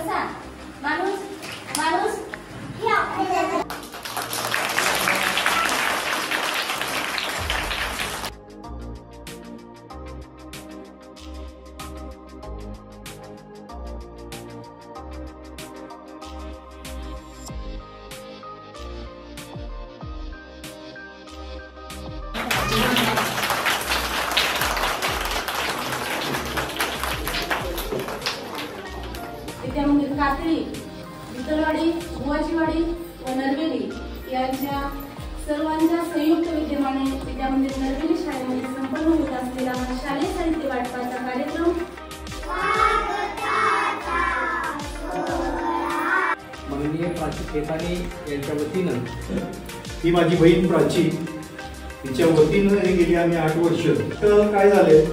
कसा माणूस माणूस हे आपल्याला विद्यामंदिर कातळी, विठ्ठलवाडी, बुवाचीवाडी व नरवेली यांच्या सर्वांच्या संयुक्त विद्यमाने विद्यामंदिर नरवेली शाळेमध्ये संपन्न होत असलेला हा शालेय साहित्य वाटपाचा कार्यक्रम माननीय प्राची खेताने यांच्या वतीनं ही माझी बहीण प्राची तिच्या वतीनं हे गेली आम्ही 8 वर्ष. तर काय झालंय,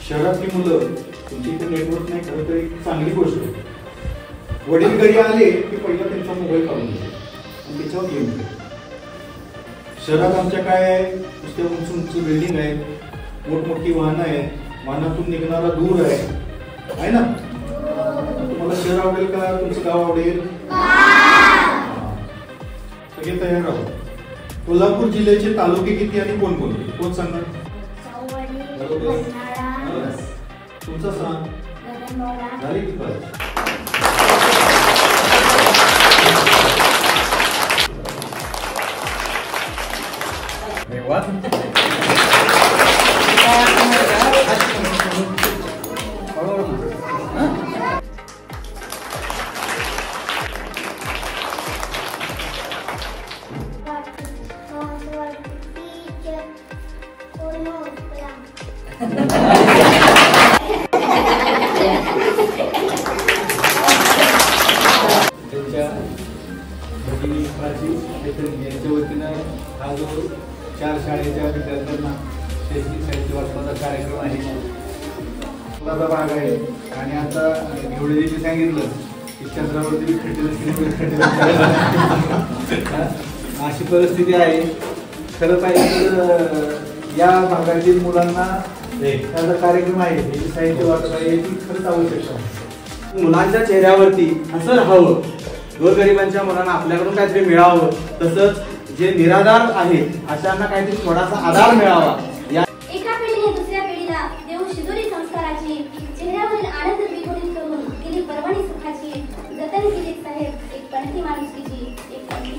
शहरातली मुलं तुमची इथे नेटवर्क नाही, खरं तर एक चांगली गोष्ट आहे. वडील घरी आले की पहिला त्यांचा मोबाईल काढून घेतो आणि त्याच्यावर गेम खेळतो. शहरात आमच्या काय आहे, नुसते उंच उंच बिल्डिंग आहेत, मोठमोठी वाहनं आहेत, वाहनातून निघणारा धूर आहे ना. तुम्हाला शहर आवडेल का तुमचं गाव आवडेल? सगळे तयार आहोत. कोल्हापूर जिल्ह्याचे तालुके किती आणि कोणकोणते कोण सांगणार? तुमचा सांग झाले की पाहिजे. यांच्या वतीनं हा जो 4 शाळेच्या विद्यार्थ्यांना शैक्षणिक साहित्य वाटपाचा कार्यक्रम आहे माझा भाग आहे. आणि आता एवढे सांगितलं की चंद्रावरती अशी परिस्थिती आहे. खरं पाहिजे तर या भागातील मुलांना त्याचा कार्यक्रम आहे, साहित्य वाटप आहे, ती खरंच आवश्यक आहे. मुलांच्या चेहऱ्यावरती हसं राहावं, गोरगरिबांच्या मुलांना आपल्याकडून काहीतरी मिळावं, तसंच जे निराधार आहेत अशांना काहीतरी थोडासा आधार मिळावा. एका पिढीने दुसऱ्या पिढीला देऊ शिदोरी संस्काराची, चेहऱ्यावरील आनंद द्विगुणित करून केली पर्वणी सुखाची, जतन केली साहेब एक पणती माणुसकीची, एक पणती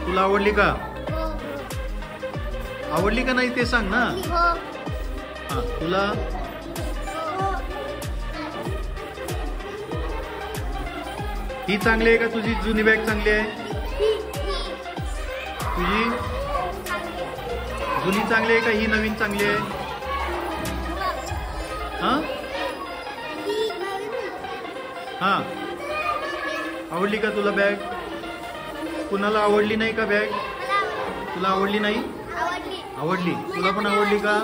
तुला आवडली का? आवडली का नाही ते सांग ना. हां तुला ही चांगली आहे का तुझी जुनी बॅग चांगली आहे? तुझी जुनी चांगली आहे का ही नवीन चांगली आहे? हा हा आवडली का तुला बॅग? कुणाला आवडली नाही का बॅग? तुला आवडली नाही? आवडली. तुला पण आवडली का?